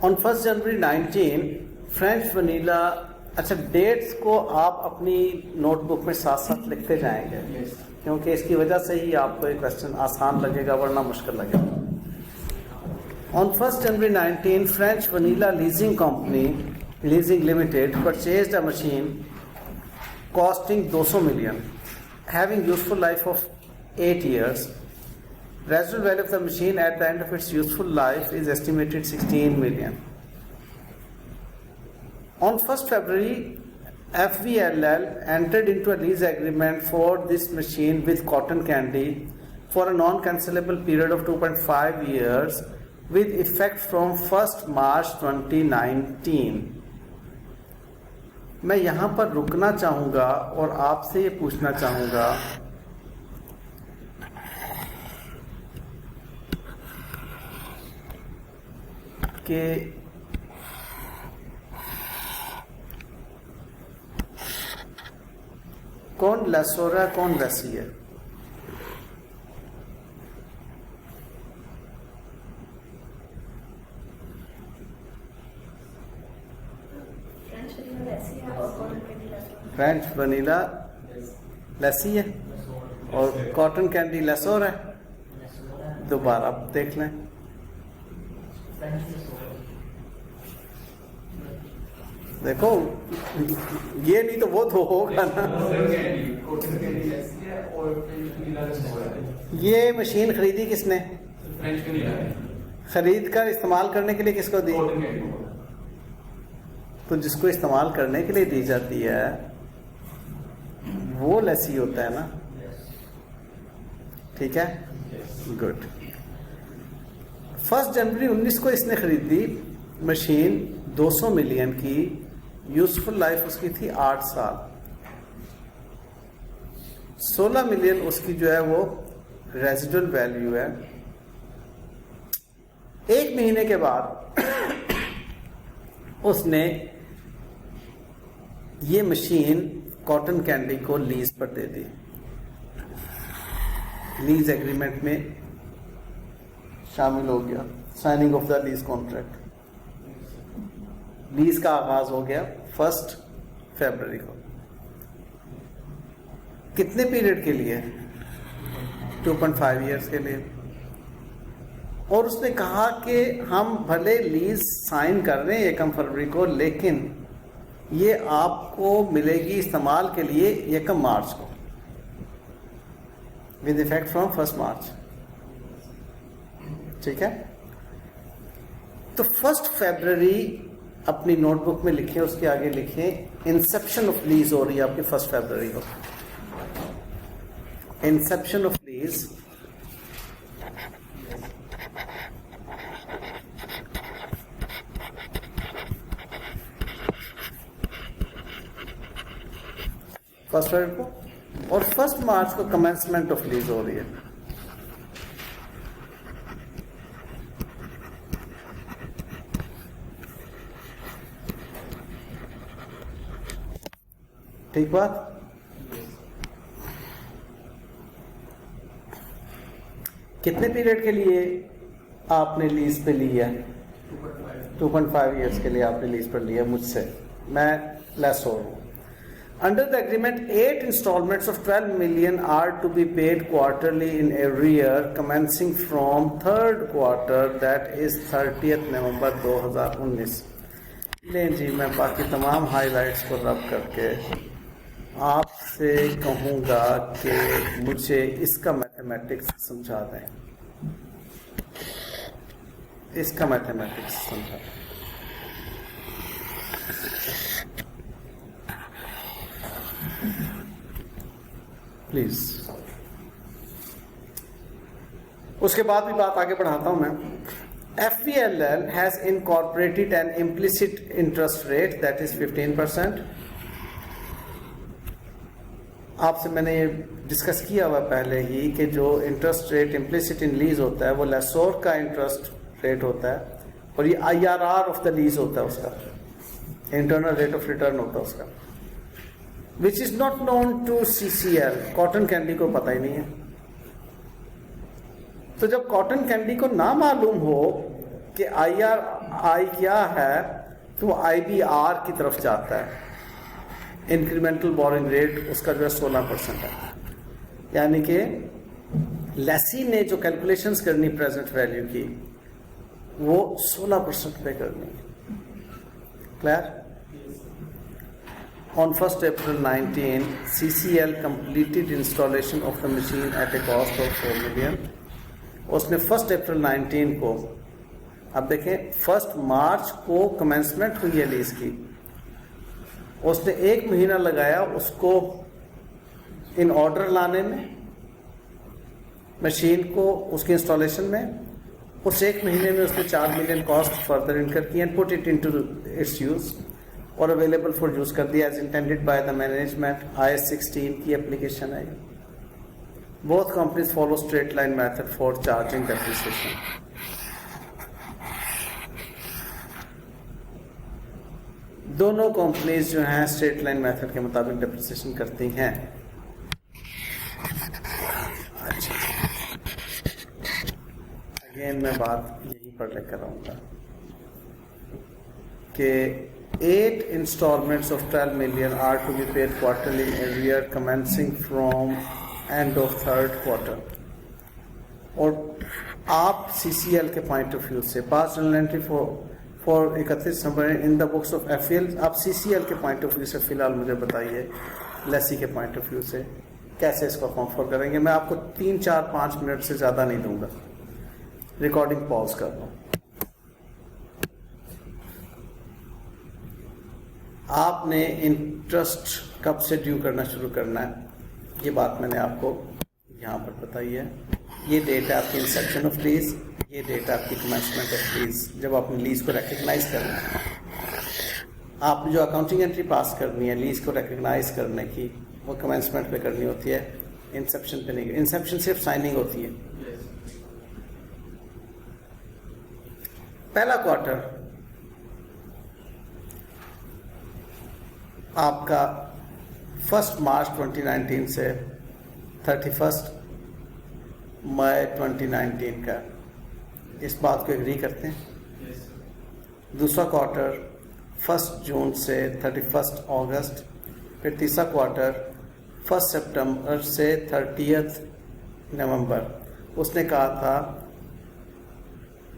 On 1 January 19 French vanilla. अच्छा, dates को आप अपनी नोटबुक में साथ साथ लिखते जाएंगे क्योंकि इसकी वजह से ही आपको ये क्वेश्चन आसान लगेगा वरना मुश्किल लगेगा। On 1 January 19 French Vanilla Leasing Company Leasing Limited purchased a machine costing 200 million, having useful life of 8 years. Residual value of the machine at the end of its useful life is estimated 16 million. On 1st February, FVLL entered into a lease agreement for this machine with Cotton Candy for a non-cancellable period of 2.5 years with effect from 1st March 2019. मैं यहाँ पर रुकना चाहूँगा और आपसे ये पूछना चाहूँगा कि कौन लेसोर है कौन लेसी है? फ्रेंच वनीला लेसी है और कॉटन कैंडी लेसोर है। दोबारा देख लें। देखो ये नहीं तो वो तो होगा ना। ये मशीन खरीदी किसने? खरीद कर इस्तेमाल करने के लिए किसको दी? तो जिसको इस्तेमाल करने के लिए दी जाती है वो लेसी होता है ना। ठीक है, गुड। 1 जनवरी 19 को इसने खरीदी मशीन 200 मिलियन की। यूजफुल लाइफ उसकी थी 8 साल। 16 मिलियन उसकी जो है वो रेजिडुअल वैल्यू है। 1 महीने के बाद उसने ये मशीन कॉटन कैंडी को लीज पर दे दी। लीज एग्रीमेंट में शामिल हो गया, signing off the lease contract. Lease का आगाज हो गया 1 फरवरी को। कितने पीरियड के लिए? 2.5 ईयर्स के लिए। और उसने कहा कि हम भले लीज साइन कर रहे हैं 1 फरवरी को, लेकिन ये आपको मिलेगी इस्तेमाल के लिए 1 मार्च को, विद इफेक्ट फ्रॉम 1 मार्च। ठीक है, तो 1 फरवरी अपनी नोटबुक में लिखें, उसके आगे लिखें इंसेप्शन ऑफ लीज हो रही है आपकी 1 फरवरी को। इंसेप्शन ऑफ लीज फर्स्ट फरवरी को, और 1 मार्च को कमेंसमेंट ऑफ लीज हो रही है। ठीक बात। कितने पीरियड के लिए आपने लीज पे लिया? 2.5 ईयर्स के लिए आपने लीज पर लिया मुझसे। मैं लेसोर हूं। Under the agreement, 8 installments of 12 million are to be paid quarterly in every year, commencing from 3rd quarter, that is 30th November 2019। लें जी, मैं बाकी तमाम हाइलाइट्स को रब करके आपसे कहूँगा कि मुझे इसका मैथमेटिक्स समझा दें। इसका मैथमेटिक्स समझा दें। प्लीज। उसके बाद भी बात आगे बढ़ाता हूं मैं। FVLL has incorporated an implicit interest rate that is 15%। आपसे मैंने ये डिस्कस किया हुआ पहले ही कि जो इंटरेस्ट रेट इम्प्लिसिट इन लीज होता है वो लेसोर का इंटरेस्ट रेट होता है, और ये IRR ऑफ द लीज होता है, उसका इंटरनल रेट ऑफ रिटर्न होता है उसका, which is not known to CCL। Cotton Candy को पता ही नहीं है। तो जब कॉटन कैंडी को ना मालूम हो कि आई क्या है तो IBR की तरफ जाता है, इंक्रीमेंटल बोरिंग रेट उसका जो है 16% है, यानी कि लेसी ने जो कैलकुलेशंस करनी प्रेजेंट वैल्यू की वो 16% पे करनी है। Clear? On 1st April 19, CCL completed installation of the machine at a cost of 4 million. उसने 1st April 19 को, अब देखें 1st मार्च को कमेंसमेंट हुई है लीज की, उसने 1 महीना लगाया उसको इन ऑर्डर लाने में, मशीन को उसके इंस्टॉलेशन में। उस 1 महीने में उसने 4 मिलियन कॉस्ट फर्दर इनकर की and put it into its use और अवेलेबल फॉर यूज कर दिया as intended by the management. IS 16 की एप्लीकेशन है। Both companies follow straight line method for charging depreciation. दोनों कंपनीज जो हैं स्ट्रेट लाइन मेथड के मुताबिक डेप्रिसिएशन करती हैं। अच्छा, अगेन मैं बात यही पर लेकर आऊंगा कि 8 installments of 12 million are to be paid quarterly in arrear commencing from end of 3rd quarter। और आप CCL के पॉइंट ऑफ व्यू से पास journal entry for 31 December in the books of FEL, आप CCL के पॉइंट ऑफ व्यू से फिलहाल मुझे बताइए लेसी के पॉइंट ऑफ व्यू से कैसे इसको अकाउंट फॉर करेंगे। मैं आपको 3, 4, 5 मिनट से ज़्यादा नहीं दूंगा, रिकॉर्डिंग पॉज कर दो। आपने इंटरेस्ट कब से ड्यू करना शुरू करना है, ये बात मैंने आपको यहाँ पर बताई है। ये डेट है आपकी इंसेप्शन ऑफ लीज, ये डेट है आपकी कमेंसमेंट ऑफ लीज, जब आपने लीज को रिकग्नाइज करना है। आप जो अकाउंटिंग एंट्री पास करनी है लीज को रिकग्नाइज करने की, वो कमेंसमेंट पे करनी होती है, इंसेप्शन पे नहीं। इंसेप्शन सिर्फ साइनिंग होती है। पहला क्वार्टर आपका 1 मार्च 2019 से 31 मई 2019 का, इस बात को एग्री करते हैं। दूसरा क्वार्टर 1 जून से 31 अगस्त, फिर तीसरा क्वार्टर 1 सितंबर से 30 नवंबर। उसने कहा था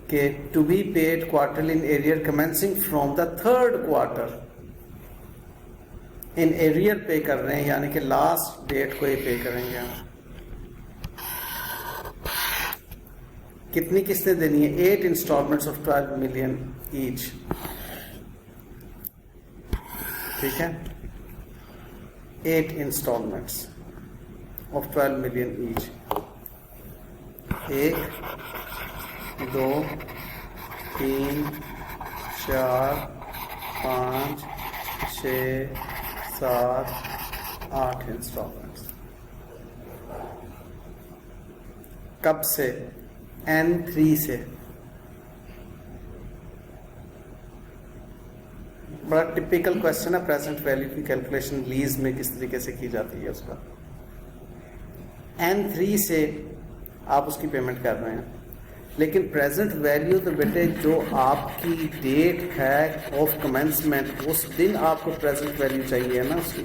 कि to be paid quarterly in arrear commencing from the 3rd quarter. In arrear pay कर रहे हैं, यानी कि लास्ट डेट को ही पे करेंगे हम। कितनी किस्तें देनी है? 8 इंस्टॉलमेंट्स ऑफ 12 मिलियन ईच। ठीक है, 8 instalments of 12 million each. 1, 2, 3, 4, 5, 6, 7, 8 instalments. कब से? N3 से। बड़ा टिपिकल क्वेश्चन है, प्रेजेंट वैल्यू की कैलकुलेशन लीज में किस तरीके से की जाती है उसका। N3 से आप उसकी पेमेंट कर रहे हैं, लेकिन प्रेजेंट वैल्यू तो बेटे जो आपकी डेट है ऑफ कमेंसमेंट, उस दिन आपको प्रेजेंट वैल्यू चाहिए ना उसकी।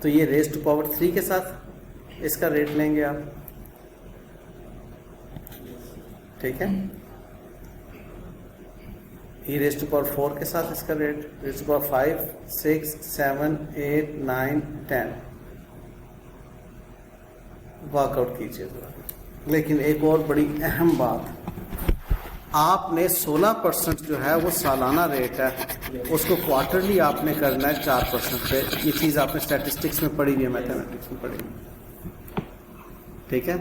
तो ये रेज़ टू पावर 3 के साथ इसका रेट लेंगे आप। ठीक है, ये रेज़ टू पावर 4 के साथ इसका rate, raise to power 5, 6, 7, 8, 9, 10 work out कीजिए। लेकिन एक और बड़ी अहम बात, आपने 16% जो है वो सालाना रेट है, उसको क्वार्टरली आपने करना है 4% पे। ये चीज़ आपने स्टैटिस्टिक्स में पढ़ी हुई है, मैथमेटिक्स में पढ़ी हुई। ठीक है,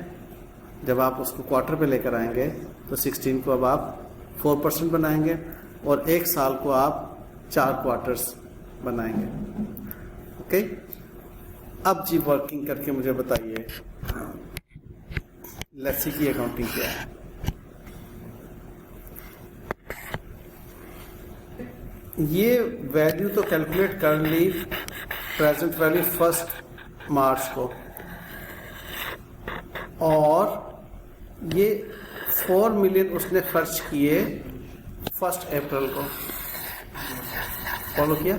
जब आप उसको क्वार्टर पे लेकर आएंगे तो 16 को अब आप 4% बनाएंगे और 1 साल को आप 4 क्वार्टर्स बनाएंगे। ओके, अब जी वर्किंग करके मुझे बताइए लेसी की अकाउंटिंग क्या है। ये वैल्यू तो कैलकुलेट कर ली, प्रेजेंट वैल्यू 1 मार्च को, और ये 4 मिलियन उसने खर्च किए 1 अप्रैल को, फॉलो किया,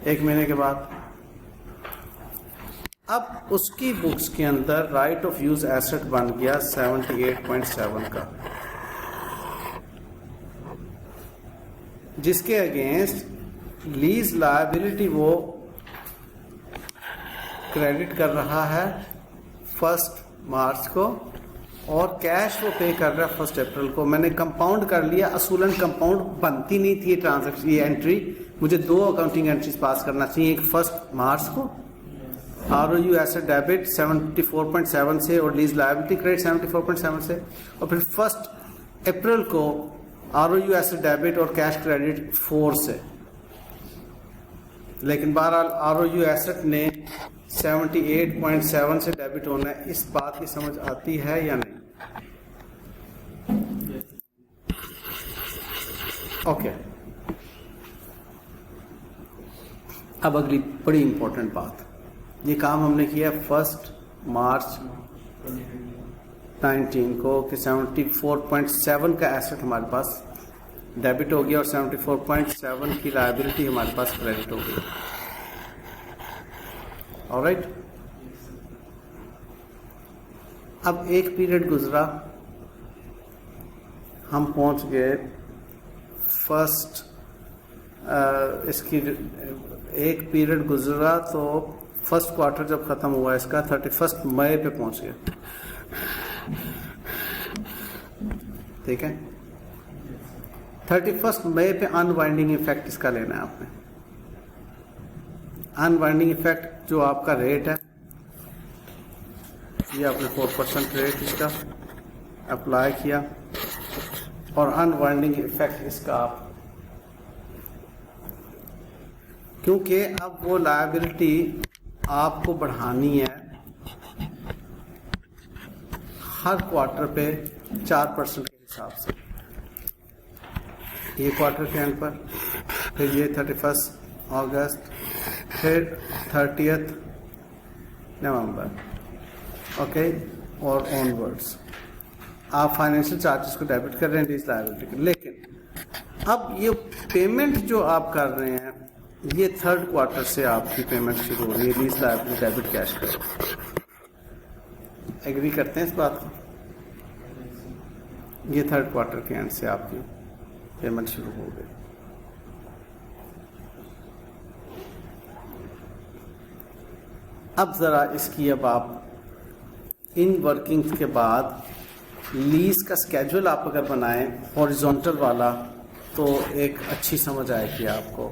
1 महीने के बाद। अब उसकी बुक्स के अंदर राइट ऑफ यूज एसेट बन गया 78.7 का, जिसके अगेंस्ट लीज लायबिलिटी वो क्रेडिट कर रहा है 1 मार्च को, और कैश वो पे कर रहा है 1 अप्रैल को। मैंने कंपाउंड कर लिया, असूलन कंपाउंड बनती नहीं थी ये ट्रांजैक्शन, ये एंट्री। मुझे 2 अकाउंटिंग एंट्रीज पास करना चाहिए, एक 1 मार्च को ROU एसेट डेबिट 74.7 से और लीज लायबिलिटी क्रेडिट 74.7 से, और फिर 1 अप्रैल को ROU एसेट डेबिट और कैश क्रेडिट 4 से। लेकिन बहरहाल ROU एसेट ने 78.7 से डेबिट होना है। इस बात की समझ आती है या नहीं? ओके, अब अगली बड़ी इंपॉर्टेंट बात, ये काम हमने किया 1 मार्च 19 को कि 74.7 का एसेट हमारे पास डेबिट हो गया और 74.7 की लायबिलिटी हमारे पास क्रेडिट हो गई। ऑलराइट, अब एक पीरियड गुजरा, हम पहुंच गए फर्स्ट, इसकी एक पीरियड गुजरा तो फर्स्ट क्वार्टर जब खत्म हुआ इसका 31 मई पे पहुंच गया। ठीक है, 31 मई पे अनवाइंडिंग इफेक्ट इसका लेना है आपने। अनवाइंडिंग इफेक्ट जो आपका रेट है, ये आपने 4% रेट इसका अप्लाई किया, और अनवाइंडिंग इफेक्ट इसका आप, क्योंकि अब वो लायबिलिटी आपको बढ़ानी है हर क्वार्टर पे 4% के हिसाब से। ये क्वार्टर के एंड पर, फिर ये 31 अगस्त, फिर 30 नवंबर, ओके, और ऑनवर्ड्स आप फाइनेंशियल चार्जेस को डेबिट कर रहे हैं लीज लायबिलिटी के। लेकिन अब ये पेमेंट जो आप कर रहे हैं, ये 3rd क्वार्टर से आपकी पेमेंट शुरू हो रही है लीज लायबिलिटी डेबिट कैश कर। एग्री करते हैं इस बात को? ये 3rd क्वार्टर के एंड से आपकी पेमेंट शुरू हो गई। अब जरा इसकी, अब आप इन वर्किंग्स के बाद लीज का स्केड्यूल आप अगर बनाएं हॉरिजॉन्टल वाला, तो एक अच्छी समझ आएगी आपको।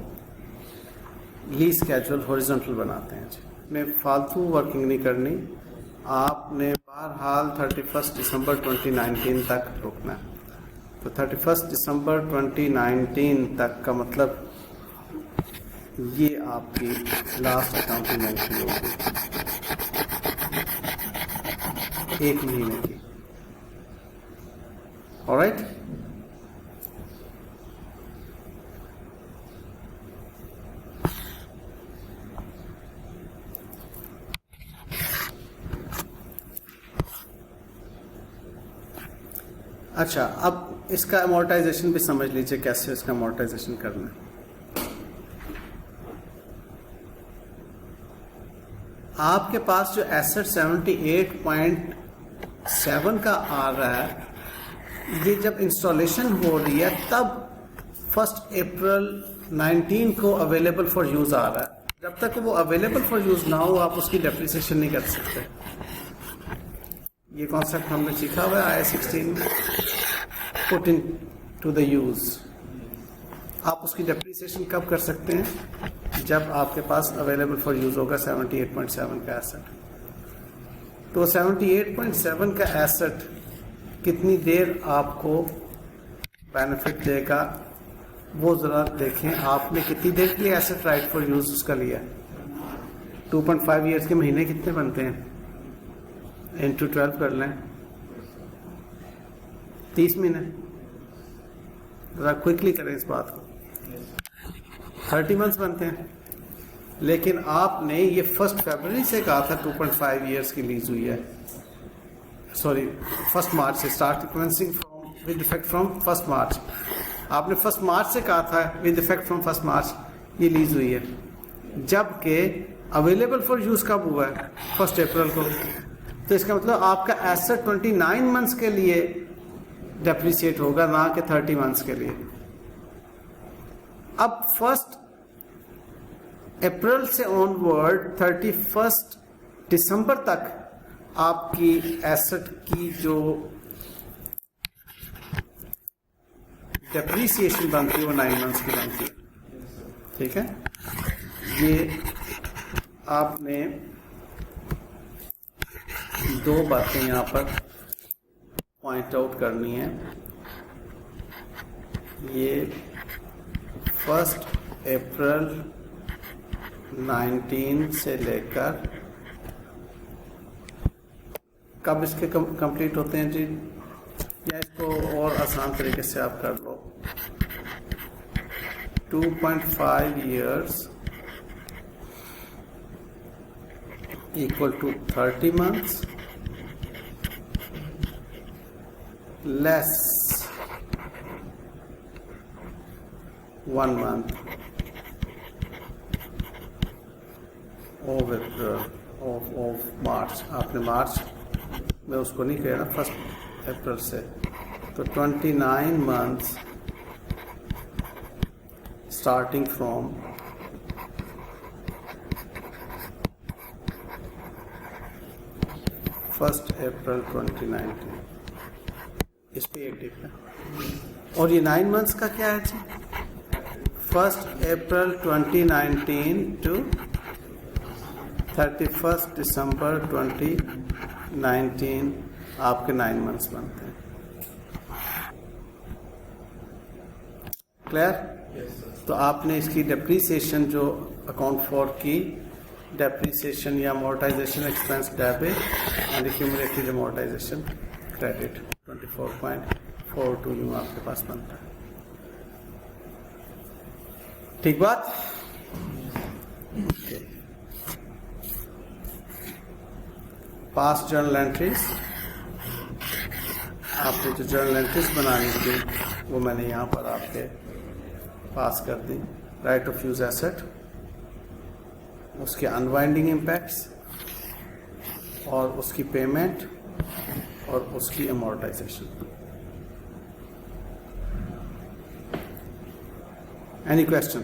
लीज स्केड्यूल हॉरिजॉन्टल बनाते हैं जी, में फालतू वर्किंग नहीं करनी आपने, बहरहाल 31 दिसंबर 2019 तक रुकना है। तो 31 दिसंबर 2019 तक का मतलब ये आपकी लास्ट अकाउंटिंग एंट्री होगी 1 महीने की। ऑलराइट, अच्छा, अब इसका अमोर्टाइजेशन भी समझ लीजिए कैसे इसका अमोर्टाइजेशन करना है। आपके पास जो एसेट 78.7 का आ रहा है, ये जब इंस्टॉलेशन हो रही है तब 1 अप्रैल 19 को अवेलेबल फॉर यूज आ रहा है। जब तक वो अवेलेबल फॉर यूज ना हो, आप उसकी डेप्रिसिएशन नहीं कर सकते। ये कॉन्सेप्ट हमने सीखा हुआ है IAS 16 put in to the use. आप उसकी डेप्रिसिएशन कब कर सकते हैं? जब आपके पास अवेलेबल फॉर यूज होगा 78.7 का एसेट। तो 78.7 का एसेट कितनी देर आपको बेनिफिट देगा, वो जरा देखें। आपने कितनी देर के लिए एसेट राइट फॉर यूज उसका लिया? 2.5 ईयर्स के महीने कितने बनते हैं? इंटू 12 कर लें, 30 महीने। जरा क्विकली करें इस बात को, 30 मंथ्स बनते हैं। लेकिन आपने ये 1 फरवरी से कहा था 2.5 ईयर्स की लीज हुई है, सॉरी 1 मार्च से start commencing from with effect from 1 मार्च। आपने 1 मार्च से कहा था विद इफेक्ट फ्रॉम 1 मार्च ये लीज हुई है, जबकि अवेलेबल फॉर यूज कब हुआ है 1 अप्रैल को। तो इसका मतलब आपका एसेट 29 मंथ्स के लिए डेप्रिसिएट होगा, ना कि 30 मंथ्स के लिए। अब 1 अप्रैल से ऑनवर्ड 31 दिसंबर तक आपकी एसेट की जो डेप्रिसिएशन बनती है वो 9 मंथ्स की बनती है। ठीक है, ये आपने 2 बातें यहां पर पॉइंट आउट करनी है। ये 1 अप्रैल 19 से लेकर कब इसके कंप्लीट होते हैं जी, या इसको और आसान तरीके से आप कर लो 2.5 years equal to 30 months less 1 month of March। आपने मार्च में उसको नहीं किया ना 1 अप्रैल से, तो 29 months starting from 1 अप्रैल 2019। इस पे एक टिक है। और ये 9 मंथ्स का क्या है जी, 1 अप्रैल 2019 टू 31 दिसंबर 2019 आपके 9 मंथ्स बनते हैं। क्लियर? तो आपने इसकी डेप्रीसिएशन जो अकाउंट फॉर की डेप्रीसिएशन या amortisation expense debit and accumulated amortisation credit 24.42 आपके पास बनता है। ठीक बात? पास जर्नल एंट्रीज, आपने जो जर्नल एंट्रीज बनानी थी वो मैंने यहाँ पर आपके पास कर दी। राइट ऑफ यूज एसेट, उसके अनवाइंडिंग इम्पैक्ट्स और उसकी पेमेंट और उसकी अमोर्टाइजेशन। Any question?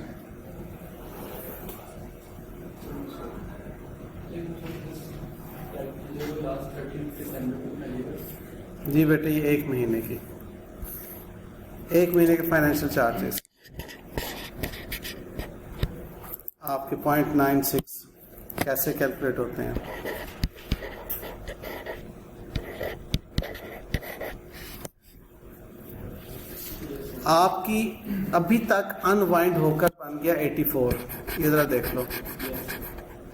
जी बेटे, ये 1 महीने की, 1 महीने के फाइनेंशियल चार्जेस आपके 0.96 कैसे कैलकुलेट होते हैं? आपकी अभी तक अनवाइंड होकर बन गया 84। ये जरा देख लो,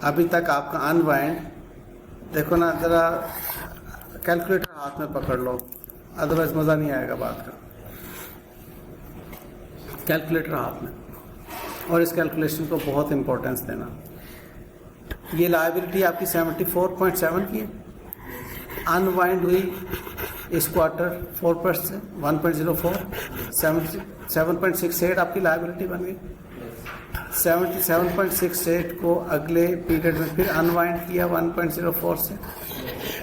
अभी तक आपका अनवाइंड देखो ना, जरा कैलकुलेटर हाथ में पकड़ लो, अदरवाइज मजा नहीं आएगा बात का। कैलकुलेटर हाथ में, और इस कैलकुलेशन को बहुत इंपॉर्टेंस देना। ये लायबिलिटी आपकी 74.7 की है, अनवाइंड हुई इस क्वार्टर 4% 1.04, 7.68 आपकी लायबिलिटी बन गई। 77.68 को अगले पीरियड में फिर अनवाइंड किया 1.04 से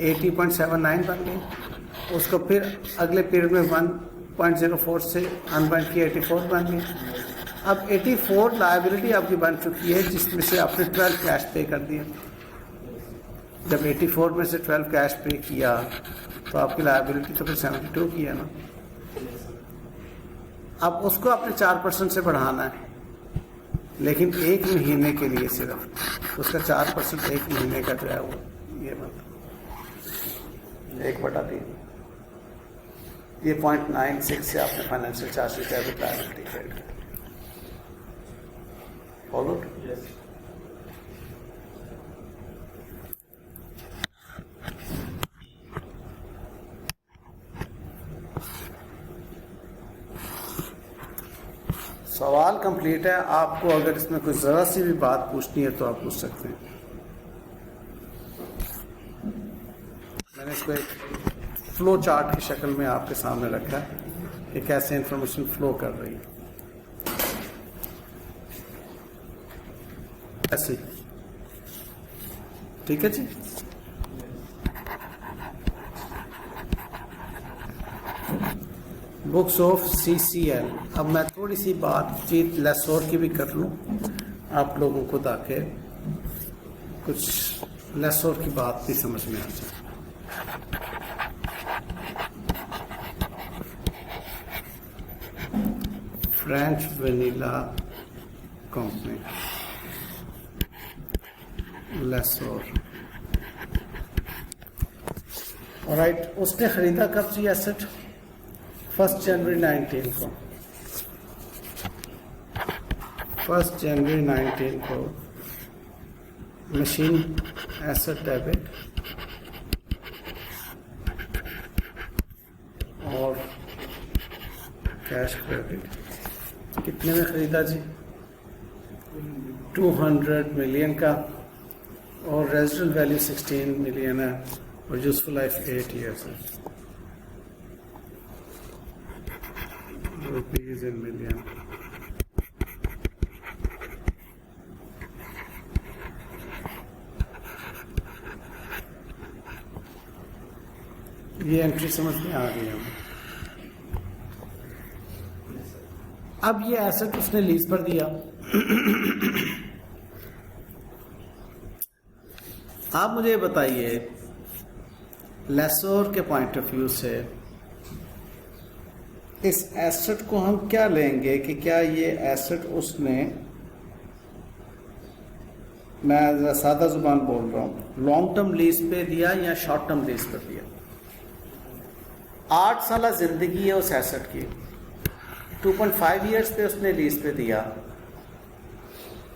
80.79 बन गई। उसको फिर अगले पीरियड में 1.04 से अनवाइंड किया 84 बन गई। अब 84 लायबिलिटी आपकी बन चुकी है, जिसमें से आपने 12 कैश पे कर दिया। जब 84 में से 12 कैश पे किया तो आपकी लायबिलिटी तो फिर 72 की है ना। अब उसको आपने 4% से बढ़ाना है, लेकिन 1 महीने के लिए सिर्फ उसका 4% 1 महीने का जो है वो ये मतलब 1/3। ये 0.96 से आपने financial charges debit liability credit. Followed? Yes. सवाल कंप्लीट है। आपको अगर इसमें कोई जरा सी भी बात पूछनी है तो आप पूछ सकते हैं। मैंने इसको एक फ्लो चार्ट की शक्ल में आपके सामने रखा है कि कैसे इंफॉर्मेशन फ्लो कर रही है। ऐसे, ठीक है जी। Books of CCL। अब मैं थोड़ी सी बातचीत लेसोर की भी कर लूँ आप लोगों को, ताकि कुछ लेसोर की बात भी समझ में आ जाए। फ्रेंच वेनिला कंपनी, लेसोर। ऑलराइट, उसने खरीदा कब जी एसेट? 1 जनवरी 19 को। 1 जनवरी 19 को मशीन एसेट डेबिट और कैश क्रेडिट कितने में खरीदा जी? 200 मिलियन का, और रेजिडुअल वैल्यू 16 मिलियन है और यूजफुल लाइफ 8 ईयर्स है। Rupees in million. ये एंट्री समझ में आ गई हमें। अब ये एसेट उसने लीज पर दिया। आप मुझे बताइए, लेसोर के पॉइंट ऑफ व्यू से इस एसेट को हम क्या लेंगे कि क्या ये एसेट उसने, मैं जरा सादा जुबान बोल रहा हूं, लॉन्ग टर्म लीज पे दिया या शॉर्ट टर्म लीज पर दिया? 8 साल जिंदगी है उस एसेट की, 2.5 ईयर्स पे उसने लीज पे दिया।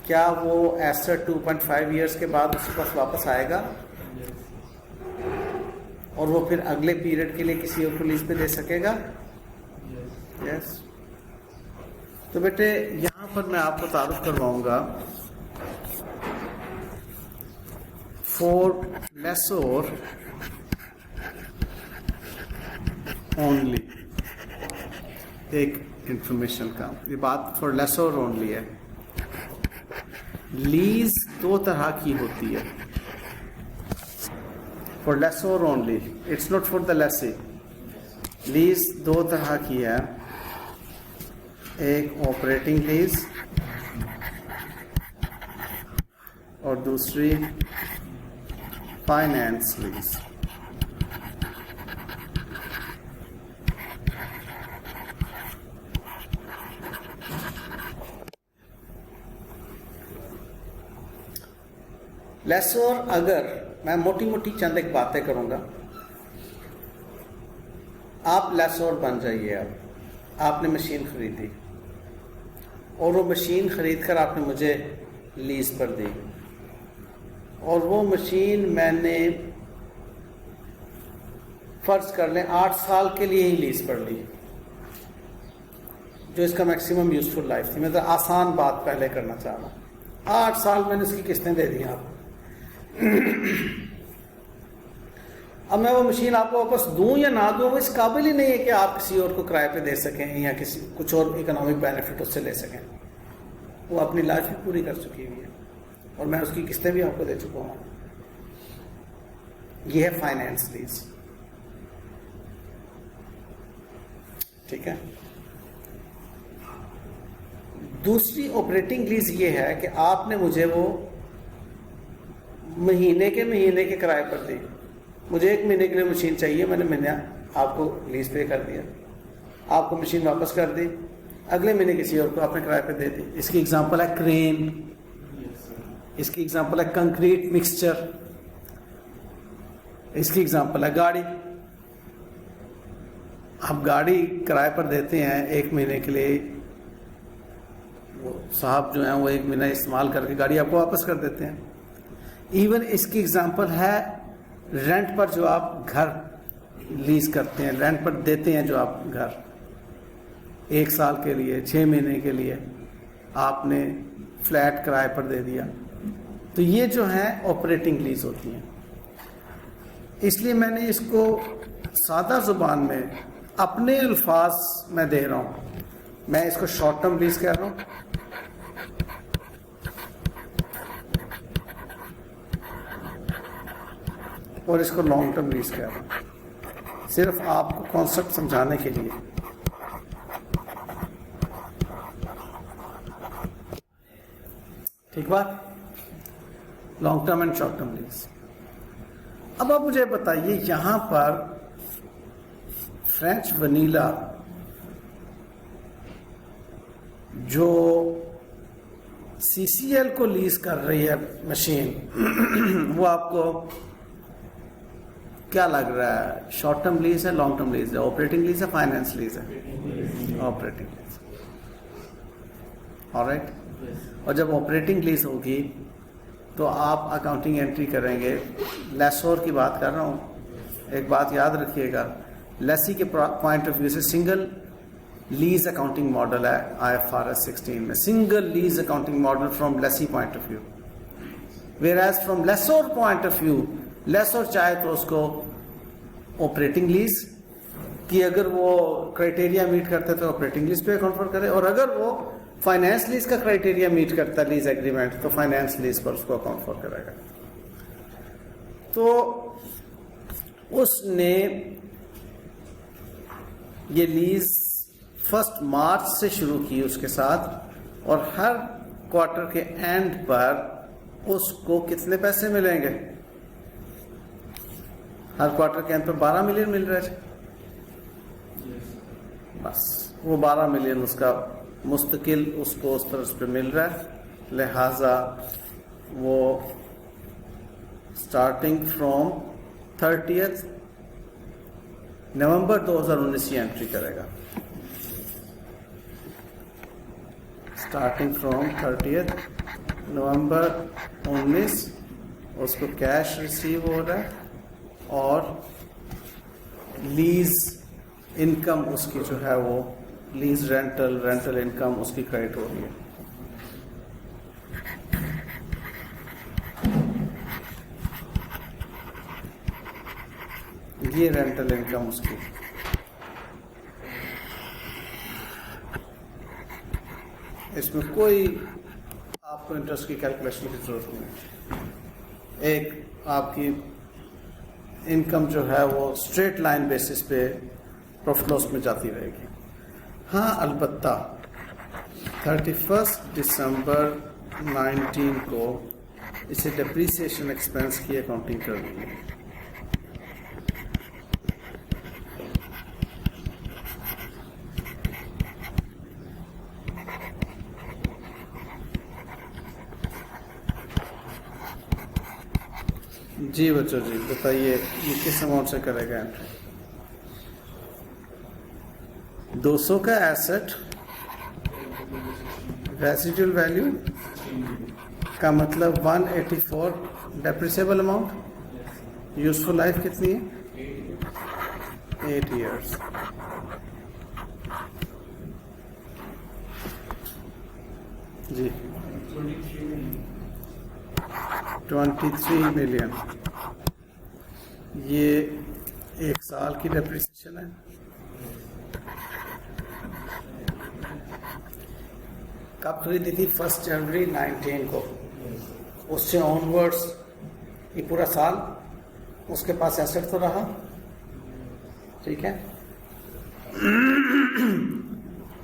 क्या वो एसेट 2.5 ईयर्स के बाद उसके पास वापस आएगा और वो फिर अगले पीरियड के लिए किसी और को लीज पे दे सकेगा? यस। तो बेटे यहां पर मैं आपको तारुफ करवाऊंगा फॉर लेसोर ओनली, एक इंफॉर्मेशन का, ये बात फॉर लेसोर ओनली है। लीज 2 तरह की होती है for lessor only, it's not for the lessee. Lease 2 तरह की है, एक ऑपरेटिंग लीज और दूसरी फाइनेंस लीज। लेसोर, अगर मैं मोटी मोटी चंद एक बातें करूंगा, आप लेसोर बन जाइए। अब आपने मशीन खरीदी और वो मशीन खरीदकर आपने मुझे लीज पर दी, और वो मशीन मैंने फर्ज कर लें 8 साल के लिए ही लीज पर ली, जो इसका मैक्सिमम यूजफुल लाइफ थी। मैं तो आसान बात पहले करना चाह रहा हूँ। 8 साल मैंने इसकी किस्तें दे दी आपको। अब मैं वो मशीन आपको वापस दूं या ना दूं, वो इस काबिल ही नहीं है कि आप किसी और को किराए पे दे सकें या किसी कुछ और इकोनॉमिक बेनिफिट उससे ले सकें। वो अपनी लाइफ भी पूरी कर चुकी हुई है और मैं उसकी किस्तें भी आपको दे चुका हूं। ये है फाइनेंस लीज, ठीक है। दूसरी ऑपरेटिंग लीज ये है कि आपने मुझे वो महीने के किराए पर दी। मुझे 1 महीने के लिए मशीन चाहिए, मैंने महीना आपको लीज पे कर दिया, आपको मशीन वापस कर दी, अगले महीने किसी और को आपने किराए पे दे दी। इसकी एग्जांपल है क्रेन, इसकी एग्जांपल है कंक्रीट मिक्सचर, इसकी एग्जांपल है गाड़ी। आप गाड़ी किराए पर देते हैं 1 महीने के लिए, वो साहब जो हैं वो 1 महीना इस्तेमाल करके गाड़ी आपको वापस कर देते हैं। इवन इसकी एग्जांपल है रेंट पर, जो आप घर लीज करते हैं, रेंट पर देते हैं जो आप घर 1 साल के लिए, 6 महीने के लिए आपने फ्लैट किराए पर दे दिया। तो ये जो है ऑपरेटिंग लीज होती हैं। इसलिए मैंने इसको सादा जुबान में अपने अल्फाज में दे रहा हूँ, मैं इसको शॉर्ट टर्म लीज कह रहा हूँ, और इसको लॉन्ग टर्म लीज कह रहा हूँ, सिर्फ आपको कॉन्सेप्ट समझाने के लिए। ठीक बात, long term and short term lease. अब आप मुझे बताइए, यहां पर फ्रेंच वनीला जो CCL को लीज कर रही है मशीन, वो आपको क्या लग रहा है, शॉर्ट टर्म लीज है, लॉन्ग टर्म लीज है, ऑपरेटिंग लीज है, फाइनेंस लीज है? Operating lease. ऑलराइट, और जब ऑपरेटिंग लीज होगी तो आप अकाउंटिंग एंट्री करेंगे। लेसोर की बात कर रहा हूँ, एक बात याद रखिएगा, लेसी के पॉइंट ऑफ व्यू से सिंगल लीज अकाउंटिंग मॉडल है IFRS 16 में, single lease accounting model from lessee point of view. Whereas from lessor point of view, lessor चाहे तो उसको ऑपरेटिंग लीज की, अगर वो क्राइटेरिया मीट करते तो ऑपरेटिंग लीज पे कन्वर्ट करे, और अगर वो फाइनेंस लीज का क्राइटेरिया मीट करता लीज एग्रीमेंट तो फाइनेंस लीज पर उसको अकाउंट फॉर करेगा। तो उसने ये लीज 1 मार्च से शुरू की उसके साथ, और हर क्वार्टर के एंड पर उसको कितने पैसे मिलेंगे? हर क्वार्टर के एंड पर 12 मिलियन मिल रहे थे। बस वो 12 मिलियन उसका मुस्तकिल उसको उस तरह पे मिल रहा है, लिहाजा वो स्टार्टिंग फ्रॉम 30 नवंबर 2019 की एंट्री करेगा। स्टार्टिंग फ्रॉम 30 नवंबर 19 उसको कैश रिसीव हो रहा है, और लीज इनकम उसकी जो है वो लीज रेंटल इनकम उसकी क्रेडिट हो रही है। ये रेंटल इनकम उसकी, इसमें कोई आपको इंटरेस्ट की कैलकुलेशन की जरूरत नहीं है। एक आपकी इनकम जो है वो स्ट्रेट लाइन बेसिस पे प्रॉफिट लॉस में जाती रहेगी। हाँ, अलबत्ता 31 दिसंबर 19 को इसे डेप्रीसिएशन एक्सपेंस की अकाउंटिंग करनी है। जी बच्चों जी बताइए, ये किस अमाउंट से करेगा एंट्री? 200 का एसेट रेसिडुअल वैल्यू का मतलब 184 डेप्रिसिएबल अमाउंट। यूजफुल लाइफ कितनी है? 8 years। जी 23 मिलियन, ये 1 साल की डेप्रिसिएशन है। कब खरीदी थी? 1 जनवरी 19 को। उससे ऑनवर्ड्स ये पूरा साल उसके पास एसेट तो रहा, ठीक है।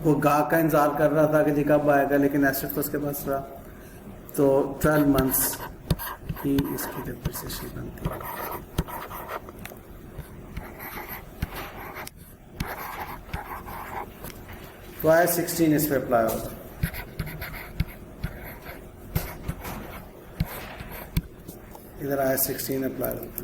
वो गाहक का इंतजार कर रहा था कि जी कब आएगा, लेकिन एसेट तो उसके पास रहा, तो 12 months की इसकी डेप्रिसिएशन बनती है। तो आया 16 इस पे अप्लाई होता, इधर आया 16 अप्लाई होता।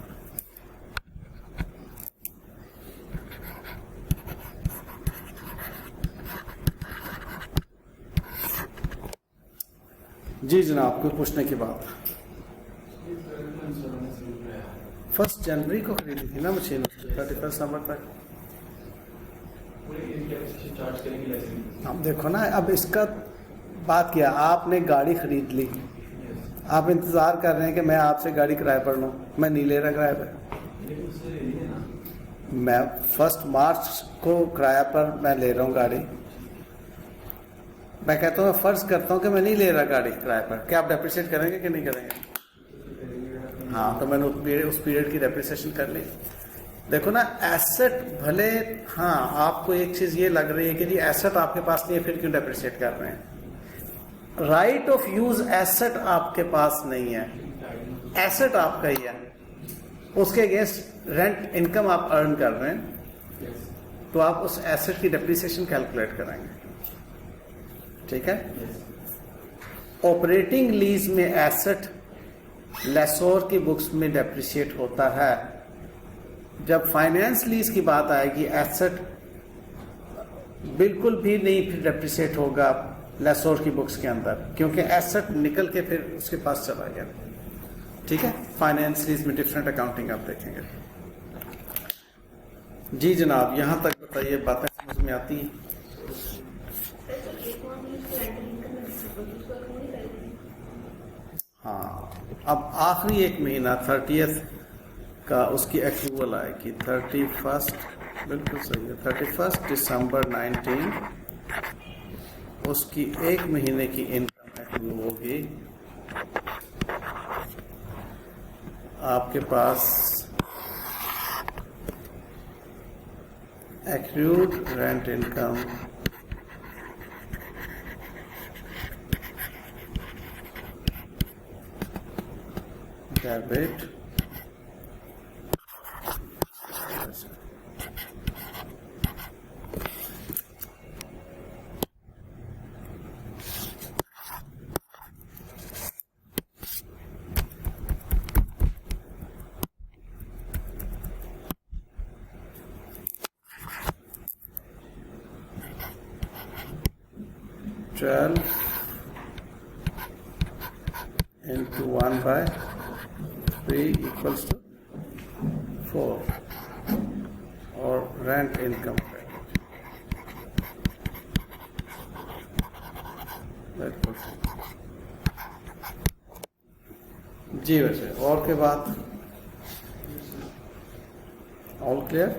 जी जनाब, कोई पूछने की बात? 1 जनवरी को खरीदी थी ना मशीन, 31 दिसंबर तक। अब देखो ना, अब इसका बात किया, आपने गाड़ी खरीद ली, आप इंतजार कर रहे हैं कि मैं आपसे गाड़ी किराए पर लूँ, मैं नहीं ले रहा किराए पर। मैं 1 मार्च को किराया पर मैं ले रहा हूँ गाड़ी, मैं कहता हूँ, फर्ज करता हूँ कि मैं नहीं ले रहा गाड़ी किराए पर, क्या आप डेप्रिसिएट करेंगे कि नहीं करेंगे? हाँ, तो मैंने उस पीरियड की डेप्रिसिएशन कर ली। देखो ना, एसेट भले, हाँ आपको एक चीज ये लग रही है कि जी एसेट आपके पास नहीं है फिर क्यों डेप्रिसिएट कर रहे हैं। राइट ऑफ यूज एसेट आपके पास नहीं है, एसेट आपका ही है, उसके अगेंस्ट रेंट इनकम आप अर्न कर रहे हैं, तो आप उस एसेट की डेप्रिसिएशन कैलकुलेट करेंगे, ठीक है। ऑपरेटिंग लीज में एसेट लेसोर की बुक्स में डेप्रिशिएट होता है। जब फाइनेंस लीज की बात आएगी, एसेट बिल्कुल भी नहीं डेप्रिशिएट होगा लेसोर की बुक्स के अंदर, क्योंकि एसेट निकल के फिर उसके पास चला गया, ठीक है। फाइनेंस लीज में डिफरेंट अकाउंटिंग आप देखेंगे। जी जनाब, यहां तक बताइए, बातें समझ में आती हैं? हाँ, अब आखिरी एक महीना 30th का उसकी एक्रूवल आएगी, 31st, बिल्कुल सही है, 31 दिसंबर 19, उसकी एक महीने की इनकम एक्रूव होगी आपके पास। Accrued rent income debit into 1/3 equals to 4, और रेंट इनकम जी। वैसे और के बाद ऑल क्लियर?